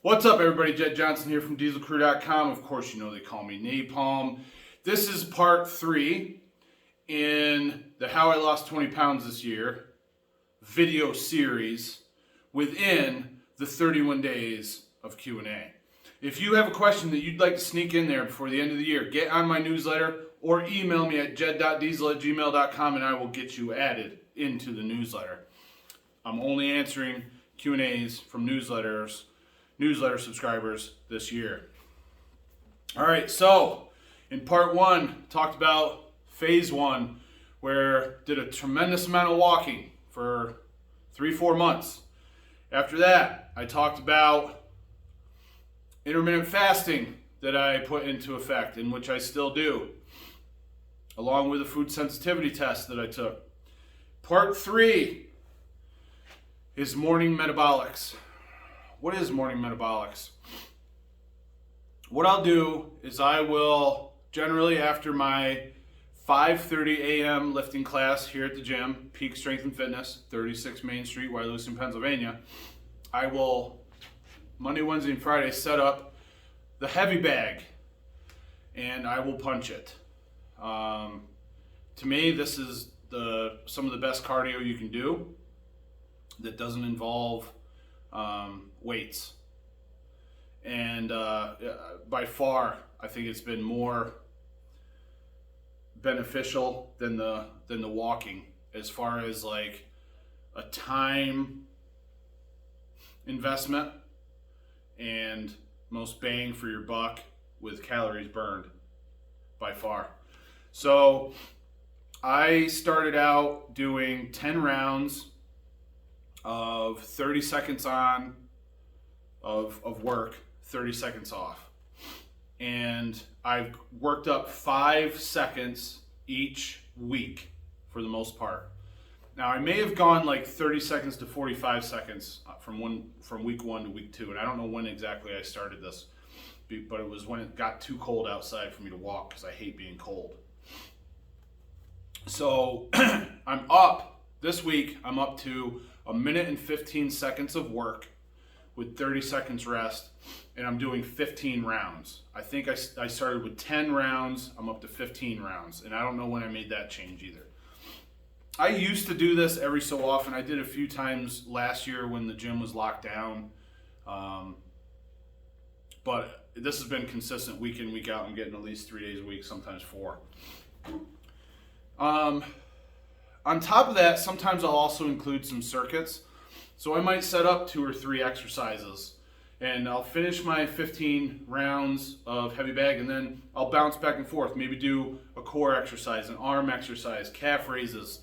What's up, everybody? Jed Johnson here from dieselcrew.com. Of course, you know they call me Napalm. This is part 3 in the How I Lost 20 Pounds This Year video series within the 31 days of Q&A. If you have a question that you'd like to sneak in there before the end of the year, get on my newsletter or email me at jed.diesel@gmail.com and I will get you added into the newsletter. I'm only answering Q&As from newsletter subscribers this year. All right, so in part 1, talked about phase 1, where did a tremendous amount of walking for 3-4 months. After that, I talked about intermittent fasting that I put into effect, in which I still do, along with a food sensitivity test that I took. Part 3 is morning metabolics. What is morning metabolics? What I'll do is I will generally, after my 5:30 a.m. lifting class here at the gym, Peak Strength and Fitness, 36 Main Street, Wyalusing, Pennsylvania, I will Monday, Wednesday, and Friday set up the heavy bag and I will punch it. To me, this is some of the best cardio you can do that doesn't involve weights, and by far I think it's been more beneficial than the walking, as far as like a time investment and most bang for your buck with calories burned, by far. So I started out doing 10 rounds of 30 seconds on of work, 30 seconds off. And I've worked up 5 seconds each week for the most part. Now I may have gone like 30 seconds to 45 seconds from week 1 to week 2, and I don't know when exactly I started this, but it was when it got too cold outside for me to walk, because I hate being cold. So this week I'm up to 1 minute and 15 seconds of work with 30 seconds rest, and I'm doing 15 rounds. I think I started with 10 rounds, I'm up to 15 rounds, and I don't know when I made that change either. I used to do this every so often. I did a few times last year when the gym was locked down, but this has been consistent week in, week out. I'm getting at least 3 days a week, sometimes 4. On top of that, sometimes I'll also include some circuits. So I might set up 2 or 3 exercises, and I'll finish my 15 rounds of heavy bag, and then I'll bounce back and forth. Maybe do a core exercise, an arm exercise, calf raises.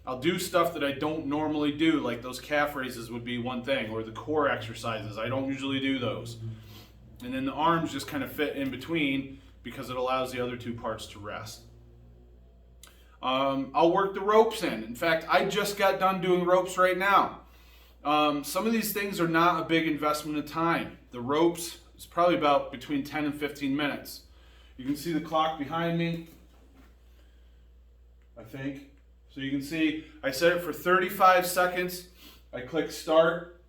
I'll do stuff that I don't normally do, like those calf raises would be one thing, or the core exercises. I don't usually do those. And then the arms just kind of fit in between because it allows the other 2 parts to rest. I'll work the ropes in. In fact, I just got done doing ropes right now. Some of these things are not a big investment of time. The ropes is probably about between 10 and 15 minutes. You can see the clock behind me, I think. So you can see I set it for 35 seconds. I click start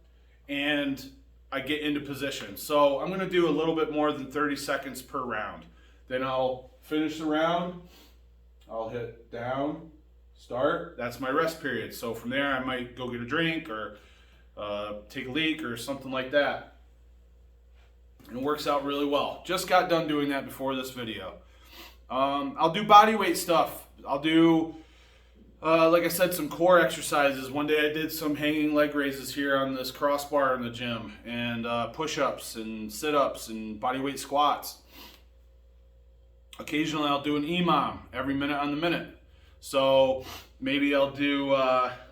and I get into position. So I'm going to do a little bit more than 30 seconds per round. Then I'll finish the round. I'll hit down, start, that's my rest period. So from there I might go get a drink or take a leak or something like that. And it works out really well. Just got done doing that before this video. I'll do body weight stuff. I'll do, like I said, some core exercises. One day I did some hanging leg raises here on this crossbar in the gym, and push-ups and sit-ups and body weight squats. Occasionally I'll do an EMOM, every minute on the minute. So maybe I'll do,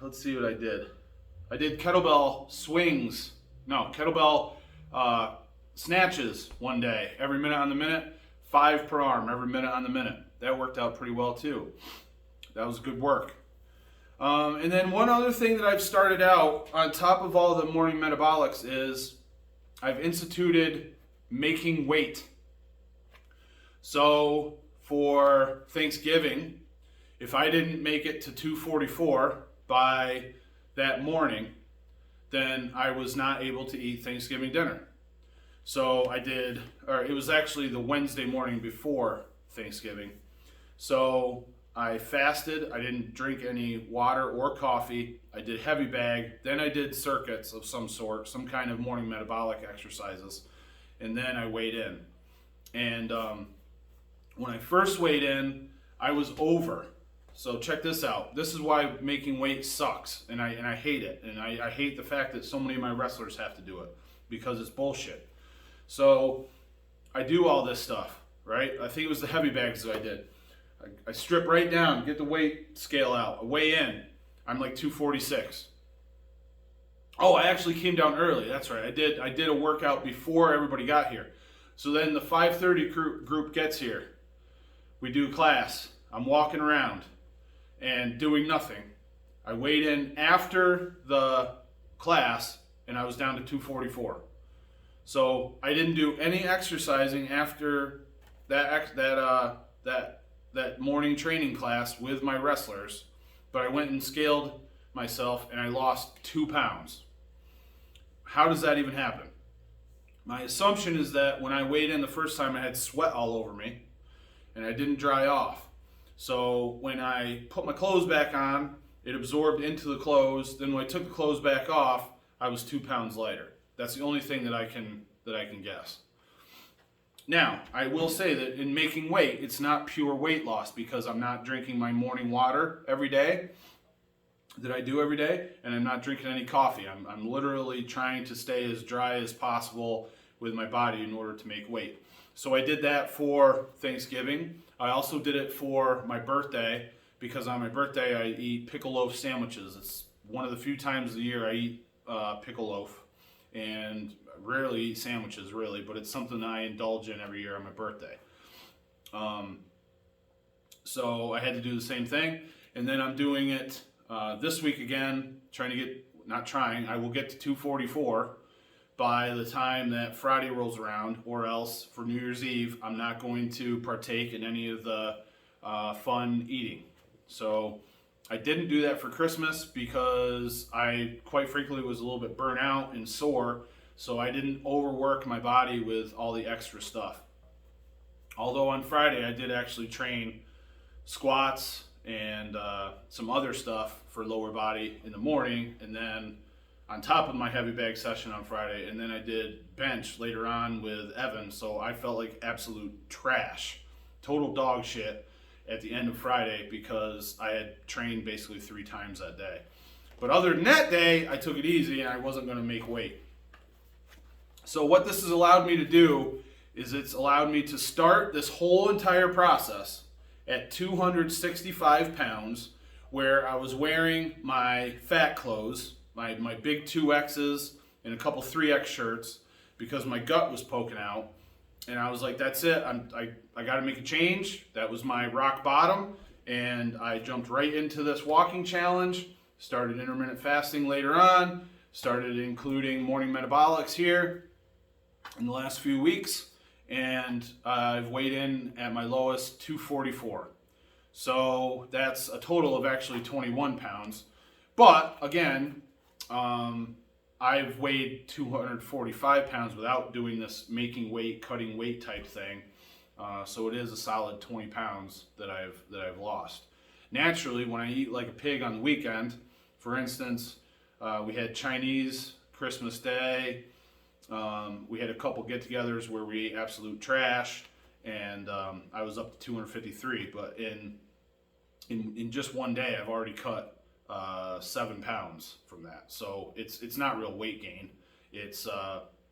let's see what I did. I did kettlebell snatches one day, every minute on the minute, 5 per arm, every minute on the minute. That worked out pretty well too. That was good work. And then one other thing that I've started out on top of all the morning metabolics is I've instituted making weight. So for Thanksgiving, if I didn't make it to 244 by that morning, then I was not able to eat Thanksgiving dinner. So it was actually the Wednesday morning before Thanksgiving. So I fasted. I didn't drink any water or coffee. I did heavy bag. Then I did circuits of some sort, some kind of morning metabolic exercises. And then I weighed in. And when I first weighed in, I was over. So check this out. This is why making weight sucks, and I hate it. And I hate the fact that so many of my wrestlers have to do it because it's bullshit. So I do all this stuff, right? I think it was the heavy bags that I did. I strip right down, get the weight scale out. I weigh in. I'm like 246. Oh, I actually came down early. That's right. I did a workout before everybody got here. So then the 5:30 group gets here. We do class. I'm walking around and doing nothing. I weighed in after the class and I was down to 244. So I didn't do any exercising after that morning training class with my wrestlers, but I went and scaled myself and I lost 2 pounds. How does that even happen? My assumption is that when I weighed in the first time, I had sweat all over me and I didn't dry off. So when I put my clothes back on, it absorbed into the clothes. Then when I took the clothes back off, I was 2 pounds lighter. That's the only thing that I can guess. Now, I will say that in making weight, it's not pure weight loss because I'm not drinking my morning water every day that I do every day, and I'm not drinking any coffee. I'm literally trying to stay as dry as possible with my body in order to make weight. So I did that for Thanksgiving. I also did it for my birthday because on my birthday I eat pickle loaf sandwiches. It's one of the few times a year I eat pickle loaf, and rarely eat sandwiches really, but it's something I indulge in every year on my birthday. So I had to do the same thing, and then I'm doing it this week again, I will get to 244 by the time that Friday rolls around, or else for New Year's Eve, I'm not going to partake in any of the fun eating. So I didn't do that for Christmas because I quite frankly was a little bit burnt out and sore, so I didn't overwork my body with all the extra stuff. Although on Friday I did actually train squats and some other stuff for lower body in the morning, and then on top of my heavy bag session on Friday, and then I did bench later on with Evan, so I felt like absolute trash, total dog shit at the end of Friday because I had trained basically 3 times that day. But other than that day, I took it easy and I wasn't going to make weight. So what this has allowed me to do is it's allowed me to start this whole entire process at 265 pounds, where I was wearing my fat clothes, my big 2Xs and a couple 3X shirts because my gut was poking out. And I was like, that's it. I got to make a change. That was my rock bottom. And I jumped right into this walking challenge, started intermittent fasting later on, started including morning metabolics here in the last few weeks. And I've weighed in at my lowest 244. So that's a total of actually 21 pounds. But again, I've weighed 245 pounds without doing this making weight, cutting weight type thing. So it is a solid 20 pounds that I've lost. Naturally, when I eat like a pig on the weekend, for instance, we had Chinese Christmas Day. We had a couple get-togethers where we ate absolute trash, and I was up to 253. But in just one day, I've already cut 7 pounds from that. So it's not real weight gain. It's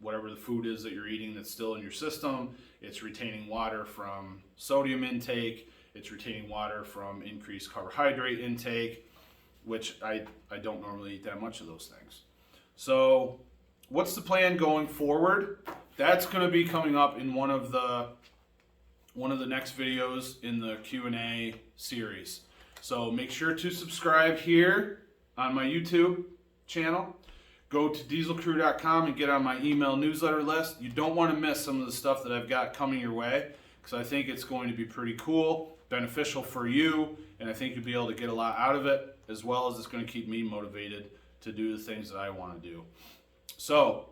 whatever the food is that you're eating that's still in your system. It's retaining water from sodium intake. It's retaining water from increased carbohydrate intake, which I don't normally eat that much of those things. So what's the plan going forward? That's going to be coming up in one of the next videos in the Q&A series. So make sure to subscribe here on my YouTube channel. Go to dieselcrew.com and get on my email newsletter list. You don't want to miss some of the stuff that I've got coming your way, because I think it's going to be pretty cool, beneficial for you, and I think you'll be able to get a lot out of it, as well as it's going to keep me motivated to do the things that I want to do. So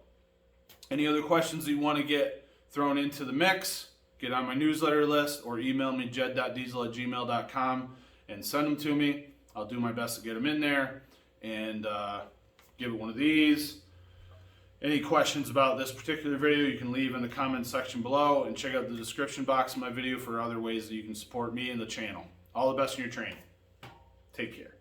Any other questions that you want to get thrown into the mix, get on my newsletter list or email me jed.diesel@gmail.com and send them to me. I'll do my best to get them in there and give it one of these. Any questions about this particular video, you can leave in the comments section below, and check out the description box of my video for other ways that you can support me and the channel. All the best in your training. Take care.